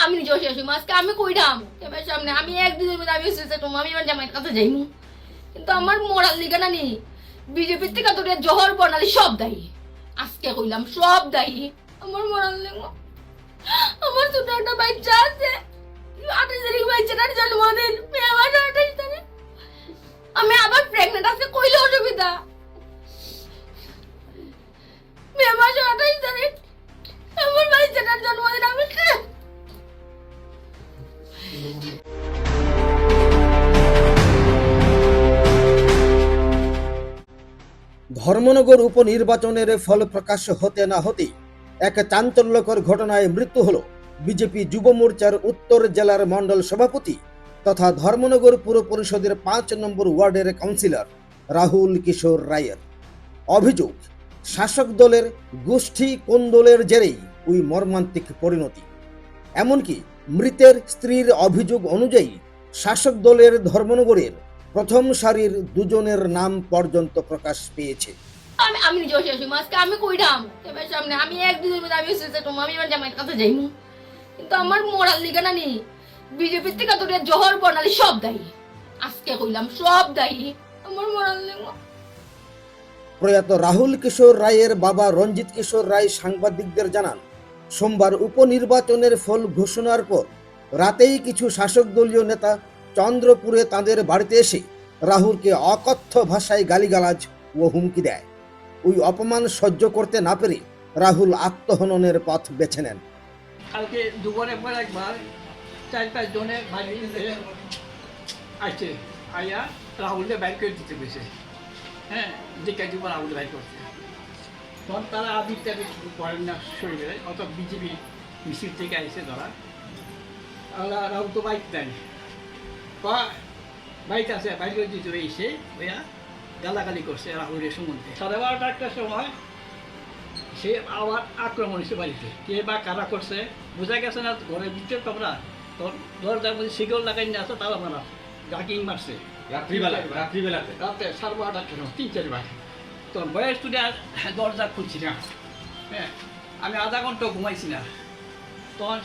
আমি নিজেও শেষ হই আজকে আমি কইরাম এবার সামনে আমি এক দুদিনের মধ্যে আমি এসেছে তোমার আমি এবার জামাইয়ের কাছে যাইমু কিন্তু আমার মোরাল লিগা না নি বিজেপির থেকে তোর জহর বর্ণালী সব দায়ী আজকে কইলাম সব দায়ী আমার মোরাল লিগা আমার ছোট একটা বাচ্চা আছে 28 তারিখ বাচ্চাটার জন্মদিন মেয়ে আমার 28 তারিখ আমি আবার প্রেগনেন্ট আছে কইলে অসুবিধা মেয়ে আমার 28 তারিখ আমার বাচ্চাটার জন্মদিন আমি ধর্মনগর উপনির্বাচনের ফল প্রকাশ হতে না হতেই এক চাঞ্চল্যকর ঘটনায় মৃত্যু হল বিজেপি যুব মোর্চার উত্তর জেলার মণ্ডল সভাপতি তথা ধর্মনগর পুর পরিষদের ৫ নম্বর ওয়ার্ডের কাউন্সিলর রাহুল কিশোর রায়ের। অভিযোগ, শাসক দলের গোষ্ঠী কোন্দলের জেরেই ওই মর্মান্তিক পরিণতি। এমনকি মৃতের স্ত্রীর অভিযোগ অনুযায়ী শাসক দলের ধর্মনগরের প্রথম সারির দুজনের নাম পর্যন্ত প্রকাশ পেয়েছে। আমি নিজেও শেষ হই আজকে আমি কইরাম এবার সামনে আমি এক দুদিনের মধ্যে আমি এসেছে তোমার আমি এবার জামাইয়ের কাছে যাইমু কিন্তু আমার মোরাল লিগা না নি বিজেপির থেকে তোর জহর বর্ণালী সব দায়ী আজকে কইলাম সব দায়ী আমার মোরাল লিগা। প্রয়াত রাহুল কিশোর রায়ের বাবা রঞ্জিত কিশোর রায় সাংবাদিকদের জানান, সোমবার উপনির্বাচনের ফল ঘোষণার পর রাতেই কিছু শাসক দলীয় নেতা চন্দ্রপুরে তাদের বাড়িতে এসে রাহুলকে অকথ্য ভাষায় গালিগালাজ ও হুমকি দেয়। ওই অপমান সহ্য করতে না পেরে রাহুল আত্মহননের পথ বেছে নেন। কালকে দুপুরে পর একবার 4-5 জনে ভাই আসছে আইয়া রাহুলকে বাইর করে দিতে পেরেছে। হ্যাঁ, দিকে দুপুর রাহুল বাইর করছে তখন তারা আবিরটা করেন না শরীরে অত বিজেপি মিছিল থেকে আসছে তারা রাহুল তো বাইক দেয় বাইক আছে বাইক করে দিতে এসে ওইয়া গালাগালি করছে রাহুলের সম্বন্ধে 12:30 একটার সময় সে আবার আক্রমণ হয়েছে বাড়িতে কে বা কারা করছে বোঝা গেছে না ঘরের ভিতরে তোমরা দরজার মধ্যে শিকল লাগাই নিয়ে আসো তারা মারা গাকিং মারছে রাতে 12:30 3-4 বার তোর বয়স তুলে দরজা খুলছি না। হ্যাঁ, আমি আধা ঘন্টা ঘুমাইছি না তখন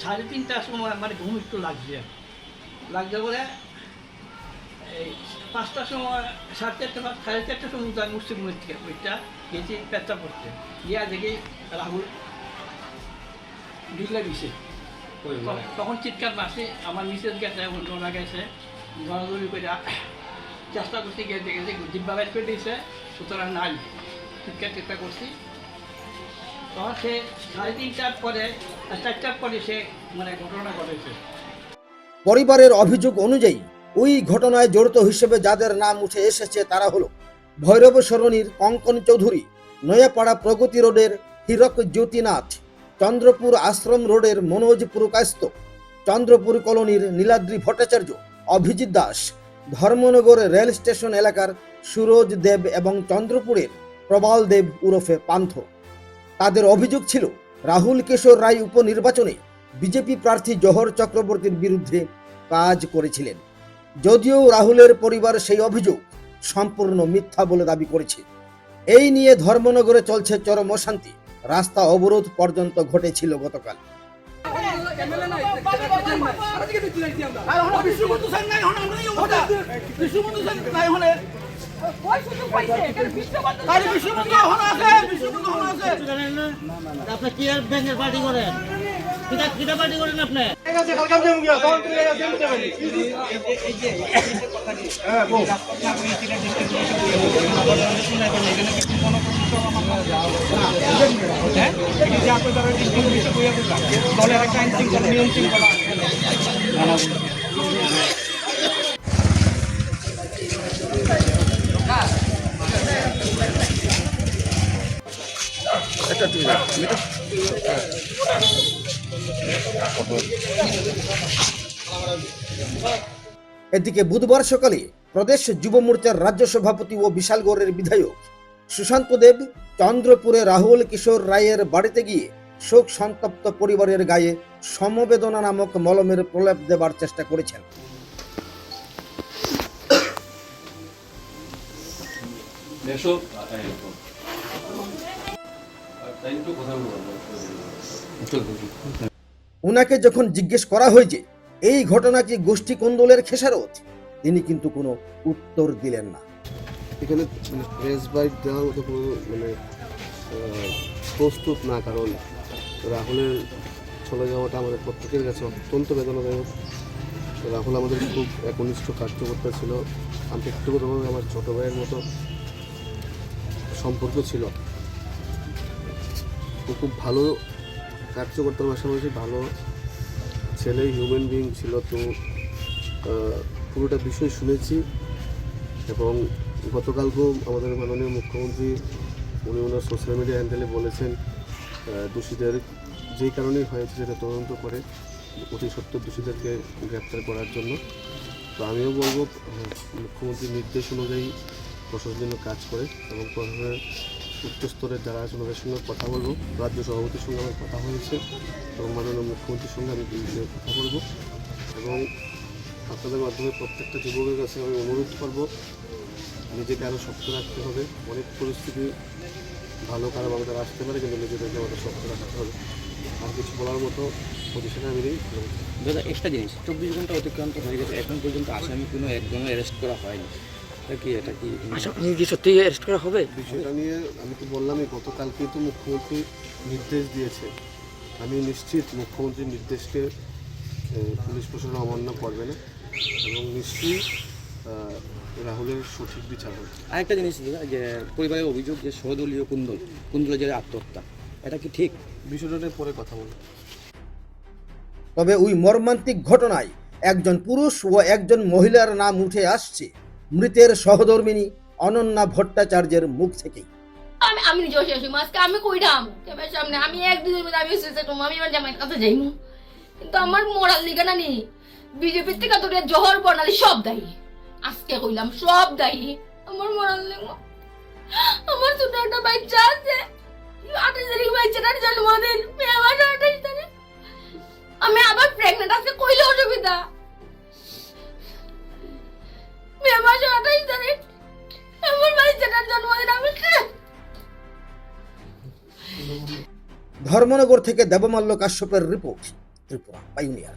3:30টার সময় আমার ঘুম একটু লাগছে বলে এই 5টার সময় 4:30 সময় আমি উঠছি ঘুমের থেকে ওইটা গেছি পেঁচা করতে গিয়া দেখি রাহুল ডিগলা দিছে তখন চিৎকার মারছি আমার মিসেস গেছে ওনা গেছে দৌড়াদৌড়ি করে চেষ্টা করছি গিয়ে দেখেছি জিব্বা বাইর করে দিয়েছে সুতরাং নাই চিৎকার করছি তখন সে 3:30টার পরে 4টার পরে সে মানে ঘটনা ঘটেছে। পরিবারের অভিযোগ অনুযায়ী ওই ঘটনায় জড়িত হিসেবে যাদের নাম উঠে এসেছে তারা হলো ভৈরব সরণির কঙ্কন চৌধুরী, নয়াপাড়া প্রগতি রোডের হীরক জ্যোতিনাথ, চন্দ্রপুর আশ্রম রোডের মনোজ পুরকায়স্থ, চন্দ্রপুর কলোনির নীলাদ্রি ভট্টাচার্য, অভিজিৎ দাস, ধর্মনগর রেল স্টেশন এলাকার সুরজ দেব এবং চন্দ্রপুরের প্রবাল দেব উরফে পান্থ। তাদের অভিযোগ ছিল রাহুল কিশোর রায় উপনির্বাচনে বিজেপি প্রার্থী জহর চক্রবর্তীর বিরুদ্ধে কাজ করেছিলেন, যদিও রাহুলের পরিবার সেই অভিযোগ সম্পূর্ণ মিথ্যা বলে দাবি করেছে। এই নিয়ে ধর্মনগরে চলছে চরম অশান্তি, রাস্তা অবরোধ পর্যন্ত ঘটেছিল গতকাল। আপনি কি আর ব্যাংকের পার্টি করেন? কিটা পার্টি করেন আপনি? এদিকে বুধবার সকালে প্রদেশ যুব মোর্চার রাজ্য সভাপতি ও বিশালগড়ের বিধায়ক সুশান্ত দেব চন্দ্রপুরে রাহুল কিশোর রায়ের বাড়িতে গিয়ে শোক সন্তপ্ত পরিবারের গায়ে সমবেদনা নামক মলমের প্রলেপ দেবার চেষ্টা করেছেন। ওনাকে যখন জিজ্ঞেস করা হয়েছে এই ঘটনা কি গোষ্ঠী কোন্দলের খেসারত, তিনি কিন্তু কোনো উত্তর দিলেন না। এখানে মানে প্রেস বাইট দেওয়ার মতো কোনো মানে প্রস্তুত না, কারণ রাহুলের চলে যাওয়াটা আমাদের প্রত্যেকের কাছে অত্যন্ত বেদনাদায়ক। রাহুল আমাদের খুব একনিষ্ঠ কার্যকর্তা ছিল, আমি ব্যক্তিগতভাবে আমার ছোটো ভাইয়ের মতো সম্পর্ক ছিল। ও খুব ভালো কার্যকর্তার পাশাপাশি ভালো ছেলে, হিউম্যান বিইং ছিল। তো পুরোটা বিষয় শুনেছি এবং গতকালকেও আমাদের মাননীয় মুখ্যমন্ত্রী উনি ওনার সোশ্যাল মিডিয়া হ্যান্ডেলে বলেছেন দোষীদের যেই কারণেই হয়েছে সেটা তদন্ত করে অতি সত্বর দোষীদেরকে গ্রেপ্তার করার জন্য। তো আমিও বলবো মুখ্যমন্ত্রীর নির্দেশ অনুযায়ী প্রশাসন যেন কাজ করে এবং প্রশাসনের উচ্চস্তরের যারা আছে ওনাদের সঙ্গে কথা বলবো। রাজ্য সভাপতির সঙ্গে আমার কথা হয়েছে এবং মাননীয় মুখ্যমন্ত্রীর সঙ্গে আমি এই বিষয়ে কথা বলবো এবং আপনাদের মাধ্যমে প্রত্যেকটা যুবকের কাছে আমি অনুরোধ করবো নিজেকে আরও শক্ত রাখতে হবে। অনেক পরিস্থিতি ভালো খারাপ আমাদের আসতে পারে, কিন্তু নিজেদেরকে আমাদের শক্ত রাখতে হবে। আর কিছু বলার মতো পজিশনে আমি নেই। দাদা একটা জিনিস, 24 ঘন্টা অতিক্রান্ত হয়ে গেছে, এখন পর্যন্ত আসামি কোনো একজনও অ্যারেস্ট করা হয়নি। এটা কি আসামি কি সত্যি অ্যারেস্ট করা হবে? বিষয়টা নিয়ে আমি তো বললামই, গতকালকেই তো মুখ্যমন্ত্রী নির্দেশ দিয়েছে। আমি নিশ্চিত মুখ্যমন্ত্রীর নির্দেশকে পুলিশ প্রশাসন অমান্য করবে না এবং নিশ্চয়ই রাহুলের সঠিক বিচার হবে। আরেকটা জিনিস দাদা, যে পরিবারের অভিযোগ যে সহদলীয় কুন্দলের যে আত্মহত্যা, এটা কি ঠিক? বিষয়টা নিয়ে পরে কথা বলবো। তবে ওই মর্মান্তিক ঘটনায় একজন পুরুষ ও একজন মহিলার নাম উঠে আসছে মৃতের সহধর্মিণী অনন্যা ভট্টাচার্যের মুখ থেকেই। আমি নিজেও শেষ হইম আজকে, আমি কইরাম ক্যামেরার সামনে আমি এক দুদিনের মধ্যে আমি সুইসাইড করবো, আমি আমার জামাইয়ের কাছে যাইমু। কিন্তু আমার মরার লিগা না নি বিজেপির থেকে তোর জহর বর্ণালী সব দায়ী। আজকে কইলাম সব দায়ী আমার মরার লিগা। আমার ছোট একটা বাচ্চা আছে, 28 তারিখ বাচ্চাটার জন্মদিন, মেয়ে আমার 28 তারিখ। আমি আবার প্রেগনেন্ট আজকে কইলে অসুবিধা, মেয়ে আমার 28 তারিখ, আমার বাচ্চাটার জন্মদিন। আমি ধর্মনগর থেকে দেবমাল্য কাশ্যপের রিপোর্ট, ত্রিপুরা পাইওনিয়ার।